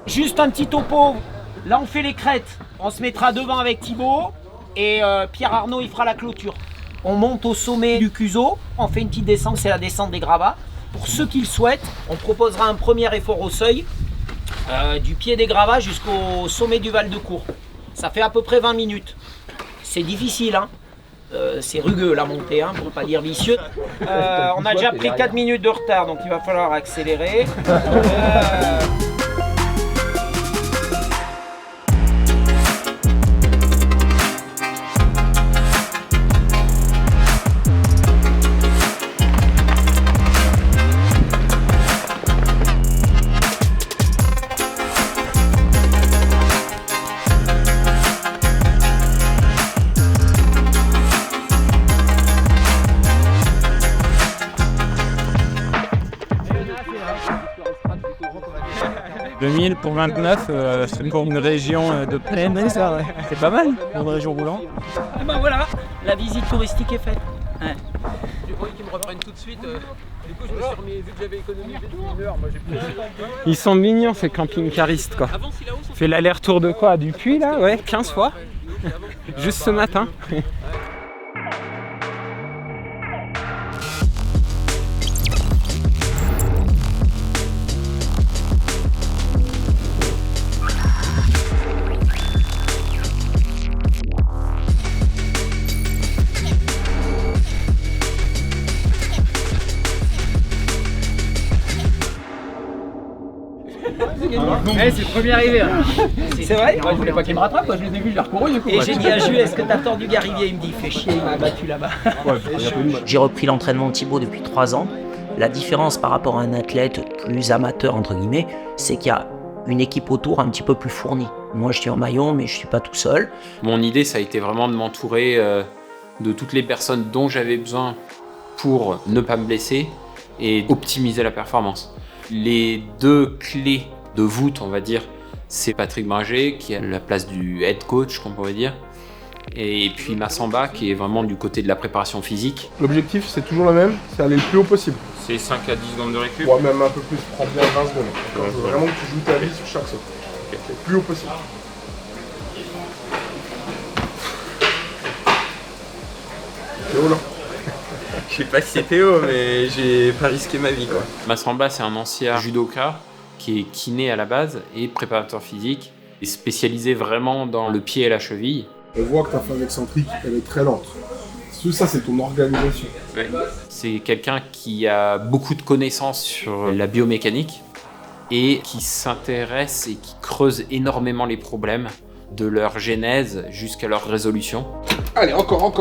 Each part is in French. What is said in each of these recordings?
Juste un petit topo. Là, on fait les crêtes. On se mettra devant avec Thibaut et Pierre Arnaud, il fera la clôture. On monte au sommet du Cuseau. On fait une petite descente, c'est la descente des gravats. Pour ceux qui le souhaitent, on proposera un premier effort au seuil, du pied des gravats jusqu'au sommet du Val de Cour. Ça fait à peu près 20 minutes. C'est difficile, hein. C'est rugueux la montée, hein, pour ne pas dire vicieux. On a déjà pris 4 minutes de retard, donc il va falloir accélérer. Pour 29, c'est pour une région de plaine, ça, ouais. C'est pas mal pour une région roulante. Et ben voilà, la visite touristique est faite. Ouais. J'ai pas envie qu'ils me reprennent tout de suite. Du coup, je me suis remis, vu que j'avais économisé une heure, moi j'ai pris. Ils sont mignons ces camping-caristes quoi. Fait l'aller-retour de quoi? Du Puy là? Ouais, 15 fois. Juste ce matin. C'est le premier arrivé. Hein. C'est vrai? Moi, je voulais pas qu'il me rattrape, moi, je l'ai vu, je l'ai recouru du coup. Et j'ai dit à Jules, est-ce que t'as tordu Garivier? Il me dit, fais chier, il m'a battu là-bas. J'ai repris l'entraînement de Thibaut depuis 3 ans. La différence par rapport à un athlète plus amateur, entre guillemets, c'est qu'il y a une équipe autour un petit peu plus fournie. Moi, je suis en maillot, mais je suis pas tout seul. Mon idée, ça a été vraiment de m'entourer de toutes les personnes dont j'avais besoin pour ne pas me blesser et optimiser la performance. Les deux clés de voûte, on va dire, c'est Patrick Bringer qui a la place du head coach, qu'on pourrait dire, et puis Massamba qui est vraiment du côté de la préparation physique. L'objectif c'est toujours le même, c'est aller le plus haut possible. C'est 5 à 10 secondes de récup. Ouais, même un peu plus, prends bien 20 secondes. Je veux vraiment que tu joues ta vie sur chaque saut. Okay. Le plus haut possible. Théo là. Je sais pas si c'est Théo, mais j'ai pas risqué ma vie quoi. Massamba, c'est un ancien judoka qui est kiné à la base et préparateur physique, et spécialisé vraiment dans le pied et la cheville. On voit que ta phase excentrique, elle est très lente. Tout ça, c'est ton organisation. Ouais. C'est quelqu'un qui a beaucoup de connaissances sur la biomécanique et qui s'intéresse et qui creuse énormément les problèmes de leur genèse jusqu'à leur résolution. Allez, encore.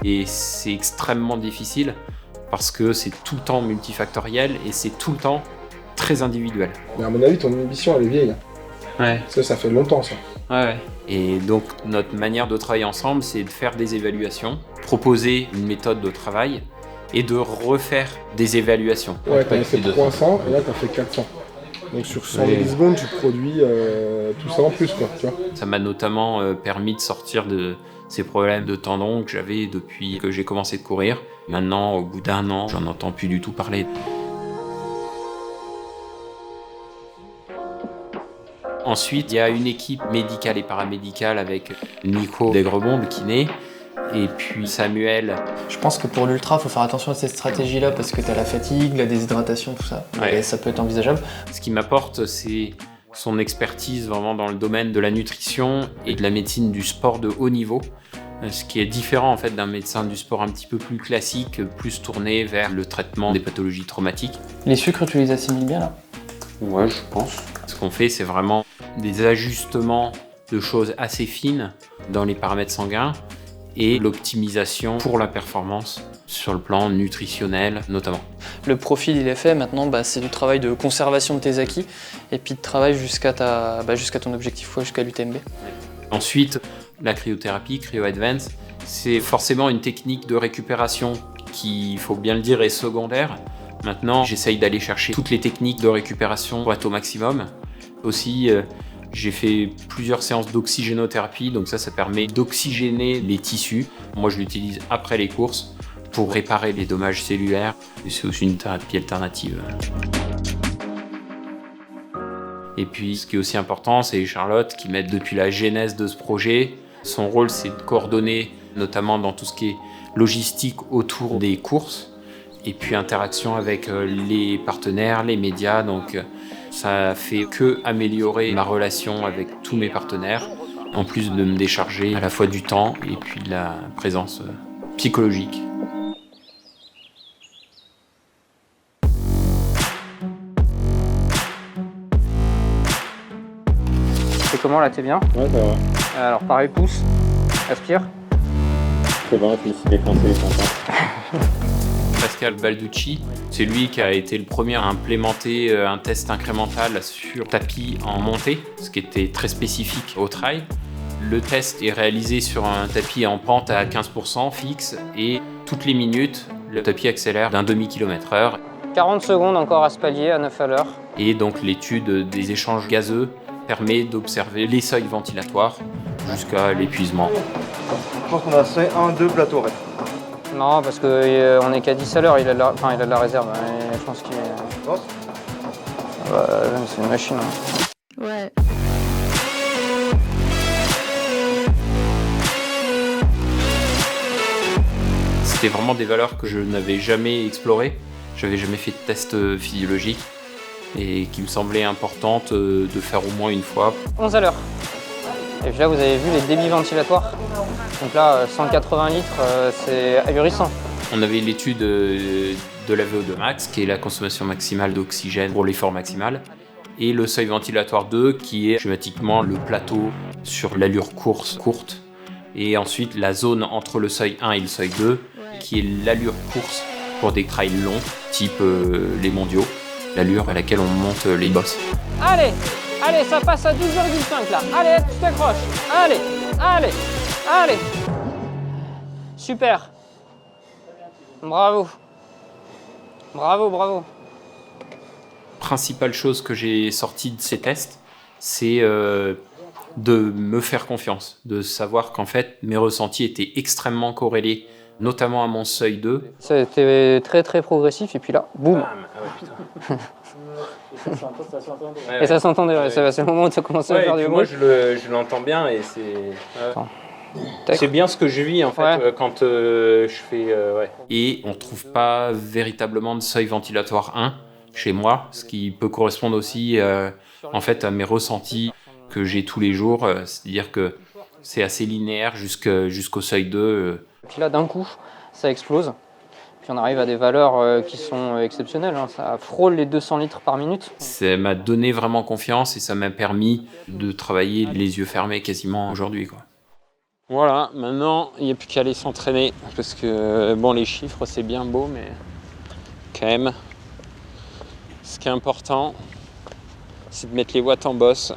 Et c'est extrêmement difficile parce que c'est tout le temps multifactoriel et c'est tout le temps très individuel. Mais à mon avis, ton inhibition, elle est vieille. Ouais. Ça fait longtemps, ça. Ouais. Et donc, notre manière de travailler ensemble, c'est de faire des évaluations, proposer une méthode de travail et de refaire des évaluations. Ouais, t'avais fait 300 et là, t'as fait 400. Donc sur 110 secondes, tu produis tout ça en plus, quoi, tu vois. Ça m'a notamment permis de sortir de ces problèmes de tendons que j'avais depuis que j'ai commencé de courir. Maintenant, au bout d'1 an, j'en entends plus du tout parler. Ensuite, il y a une équipe médicale et paramédicale avec Nico Desgrebon, le kiné, et puis Samuel. Je pense que pour l'ultra, il faut faire attention à cette stratégie-là parce que tu as la fatigue, la déshydratation, tout ça. Ouais. Et ça peut être envisageable. Ce qui m'apporte, c'est son expertise vraiment dans le domaine de la nutrition et de la médecine du sport de haut niveau. Ce qui est différent en fait d'un médecin du sport un petit peu plus classique, plus tourné vers le traitement des pathologies traumatiques. Les sucres, tu les assimiles bien là? Ouais, je pense. Ce qu'on fait, c'est vraiment des ajustements de choses assez fines dans les paramètres sanguins et l'optimisation pour la performance sur le plan nutritionnel notamment. Le profil il est fait, maintenant c'est du travail de conservation de tes acquis et puis de travail jusqu'à ton objectif, jusqu'à l'UTMB. Ensuite, la cryothérapie, Cryo Advance, c'est forcément une technique de récupération qui, il faut bien le dire, est secondaire. Maintenant, j'essaye d'aller chercher toutes les techniques de récupération pour être au maximum. Aussi, j'ai fait plusieurs séances d'oxygénothérapie, donc ça permet d'oxygéner les tissus. Moi, je l'utilise après les courses pour réparer les dommages cellulaires. Et c'est aussi une thérapie alternative. Et puis, ce qui est aussi important, c'est Charlotte qui m'aide depuis la genèse de ce projet. Son rôle, c'est de coordonner, notamment dans tout ce qui est logistique autour des courses, et puis interaction avec les partenaires, les médias. Donc, ça fait que améliorer ma relation avec tous mes partenaires, en plus de me décharger à la fois du temps et puis de la présence psychologique. C'est comment là, t'es bien? Ouais, ça va. Alors pareil, pousse, aspire. C'est bon, je me suis défoncé les contents. Pascal Balducci, c'est lui qui a été le premier à implémenter un test incrémental sur tapis en montée, ce qui était très spécifique au trail. Le test est réalisé sur un tapis en pente à 15% fixe et toutes les minutes, le tapis accélère d'un demi-kilomètre/heure. 40 secondes encore à ce palier à 9 à l'heure. Et donc l'étude des échanges gazeux permet d'observer les seuils ventilatoires jusqu'à l'épuisement. Je pense qu'on a 1-2 plateaux. Ouais. Non, parce qu'on est qu'à 10 à l'heure, il a de la réserve. Et je pense qu'il est... c'est une machine. Hein. Ouais. C'était vraiment des valeurs que je n'avais jamais explorées. J'avais jamais fait de test physiologique et qui me semblaient importantes de faire au moins une fois. 11 à l'heure. Et puis là, vous avez vu les débits ventilatoires. Donc là, 180 litres, c'est ahurissant. On avait l'étude de la VO2 max, qui est la consommation maximale d'oxygène pour l'effort maximal, et le seuil ventilatoire 2, qui est schématiquement le plateau sur l'allure course courte, et ensuite la zone entre le seuil 1 et le seuil 2, qui est l'allure course pour des trails longs, type les mondiaux, l'allure à laquelle on monte les bosses. Allez, ça passe à 12,5 là. Allez, tu t'accroches. Allez. Super. Bravo. Principale chose que j'ai sortie de ces tests, c'est de me faire confiance, de savoir qu'en fait mes ressentis étaient extrêmement corrélés, notamment à mon seuil 2. C'était très très progressif et puis là, boum. Et ça s'entendait, ouais. C'est le moment où tu as commencé à faire du bruit. Moi je l'entends bien et c'est bien ce que je vis en fait quand je fais... Et on ne trouve pas véritablement de seuil ventilatoire 1 chez moi, ce qui peut correspondre aussi en fait à mes ressentis que j'ai tous les jours, c'est-à-dire que c'est assez linéaire jusqu'au seuil 2. Puis là d'un coup, ça explose. Puis on arrive à des valeurs qui sont exceptionnelles, hein. Ça frôle les 200 litres par minute. Ça m'a donné vraiment confiance et ça m'a permis de travailler les yeux fermés quasiment aujourd'hui, quoi. Voilà, maintenant il n'y a plus qu'à aller s'entraîner parce que bon, les chiffres c'est bien beau, mais quand même, ce qui est important, c'est de mettre les watts en bosse.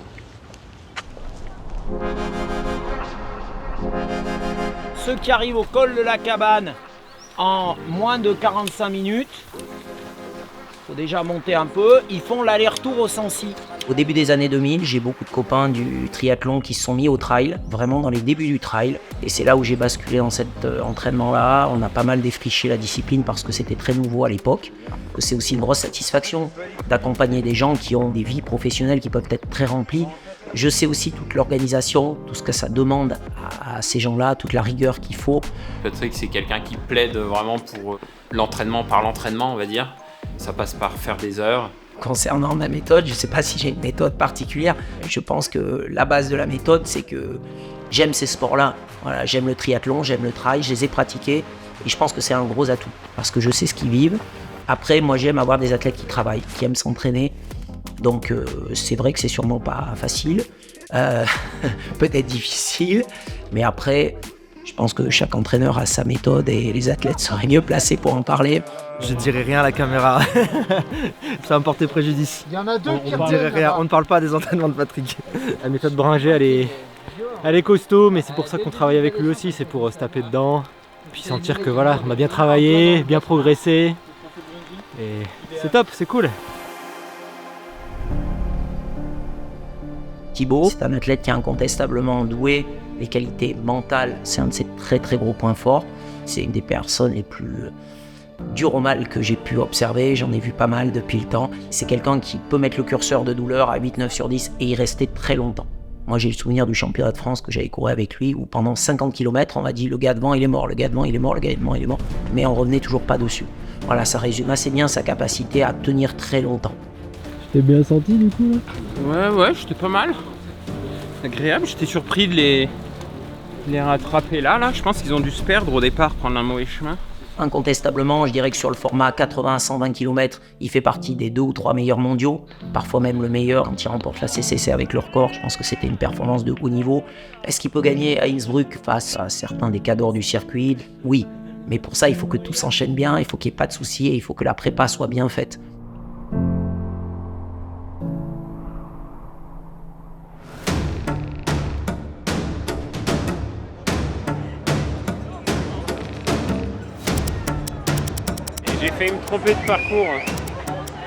Ceux qui arrivent au col de la cabane en moins de 45 minutes, faut déjà monter un peu, ils font l'aller-retour au Sancy. Au début des années 2000, j'ai beaucoup de copains du triathlon qui se sont mis au trail, vraiment dans les débuts du trail. Et c'est là où j'ai basculé dans cet entraînement-là. On a pas mal défriché la discipline parce que c'était très nouveau à l'époque. C'est aussi une grosse satisfaction d'accompagner des gens qui ont des vies professionnelles qui peuvent être très remplies. Je sais aussi toute l'organisation, tout ce que ça demande à ces gens-là, toute la rigueur qu'il faut. Patrick, c'est quelqu'un qui plaide vraiment pour l'entraînement par l'entraînement, on va dire. Ça passe par faire des heures. Concernant ma méthode, je ne sais pas si j'ai une méthode particulière. Je pense que la base de la méthode, c'est que j'aime ces sports-là. Voilà, j'aime le triathlon, j'aime le trail, je les ai pratiqués. Et je pense que c'est un gros atout, parce que je sais ce qu'ils vivent. Après, moi, j'aime avoir des athlètes qui travaillent, qui aiment s'entraîner. Donc, c'est vrai que c'est sûrement pas facile, peut-être difficile. Mais après, je pense que chaque entraîneur a sa méthode et les athlètes seraient mieux placés pour en parler. Je dirais rien à la caméra, ça va me porter préjudice. Il y en a deux qui ne dirait rien, on ne parle pas des entraînements de Patrick. La méthode Bringer, elle est costaud, mais c'est pour ça qu'on travaille avec lui aussi, c'est pour se taper dedans. Puis sentir que voilà, on a bien travaillé, bien progressé. Et c'est top, c'est cool. Thibaut, c'est un athlète qui est incontestablement doué Les qualités mentales, c'est un de ses très très gros points forts. C'est une des personnes les plus dures au mal que j'ai pu observer. J'en ai vu pas mal depuis le temps. C'est quelqu'un qui peut mettre le curseur de douleur à 8, 9 sur 10 et y rester très longtemps. Moi, j'ai le souvenir du championnat de France que j'avais couru avec lui où pendant 50 km, on m'a dit le gars devant, il est mort, le gars devant, il est mort, le gars devant, il est mort. Mais on revenait toujours pas dessus. Voilà, ça résume assez bien sa capacité à tenir très longtemps. Tu t'es bien senti du coup là? Ouais, j'étais pas mal. Agréable, j'étais surpris de les rattraper là. Je pense qu'ils ont dû se perdre au départ, prendre un mauvais chemin. Incontestablement, je dirais que sur le format 80-120 km, il fait partie des 2 ou 3 meilleurs mondiaux, parfois même le meilleur quand il remporte la CCC avec le record. Je pense que c'était une performance de haut niveau. Est-ce qu'il peut gagner à Innsbruck face à certains des cadors du circuit? Oui, mais pour ça, il faut que tout s'enchaîne bien, il faut qu'il n'y ait pas de soucis et il faut que la prépa soit bien faite. J'ai fait me tromper de parcours.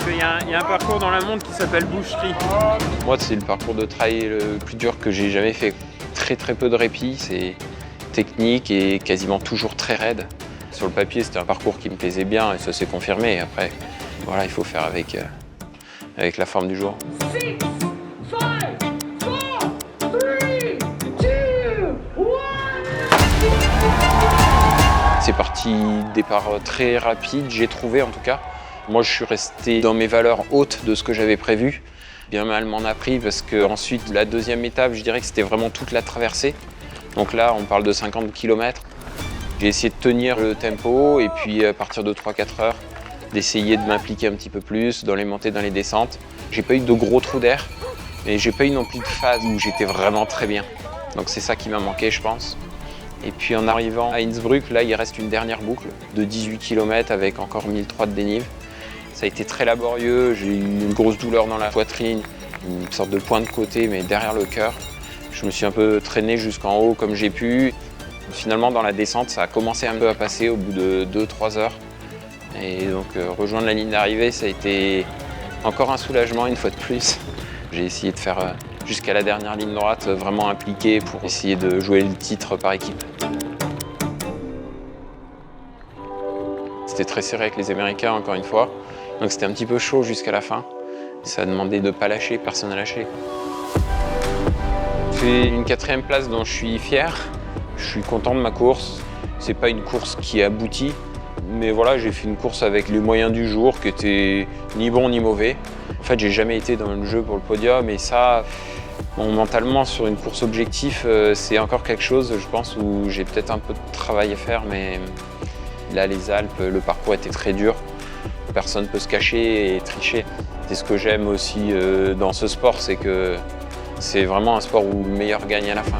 Il y a un parcours dans la montre qui s'appelle Boucherie. Moi, c'est le parcours de trail le plus dur que j'ai jamais fait. Très très peu de répit, c'est technique et quasiment toujours très raide. Sur le papier, c'était un parcours qui me plaisait bien et ça s'est confirmé. Après, voilà, il faut faire avec la forme du jour. 6, 5, 4, 3, 2, 1. C'est parti départ très rapide, j'ai trouvé en tout cas. Moi, je suis resté dans mes valeurs hautes de ce que j'avais prévu. Bien mal m'en a pris parce que ensuite, la deuxième étape, je dirais que c'était vraiment toute la traversée. Donc là, on parle de 50 km. J'ai essayé de tenir le tempo et puis à partir de 3-4 heures, d'essayer de m'impliquer un petit peu plus dans les montées, dans les descentes. J'ai pas eu de gros trous d'air, mais j'ai pas eu non plus de phase où j'étais vraiment très bien. Donc c'est ça qui m'a manqué, je pense. Et puis en arrivant à Innsbruck, là, il reste une dernière boucle de 18 km avec encore 1003 de dénive. Ça a été très laborieux, j'ai eu une grosse douleur dans la poitrine, une sorte de point de côté, mais derrière le cœur. Je me suis un peu traîné jusqu'en haut comme j'ai pu. Finalement, dans la descente, ça a commencé un peu à passer au bout de 2-3 heures. Et donc, rejoindre la ligne d'arrivée, ça a été encore un soulagement une fois de plus. J'ai essayé de faire jusqu'à la dernière ligne droite, vraiment impliqué pour essayer de jouer le titre par équipe. C'était très serré avec les Américains, encore une fois. Donc c'était un petit peu chaud jusqu'à la fin. Ça a demandé de ne pas lâcher, personne n'a lâché. C'est une 4e place dont je suis fier. Je suis content de ma course. C'est pas une course qui aboutit, mais voilà, j'ai fait une course avec les moyens du jour qui étaient ni bons ni mauvais. En fait, j'ai jamais été dans le jeu pour le podium et ça, bon, mentalement, sur une course objectif, c'est encore quelque chose, je pense, où j'ai peut-être un peu de travail à faire, mais là, les Alpes, le parcours était très dur. Personne ne peut se cacher et tricher. C'est ce que j'aime aussi dans ce sport, c'est que c'est vraiment un sport où le meilleur gagne à la fin.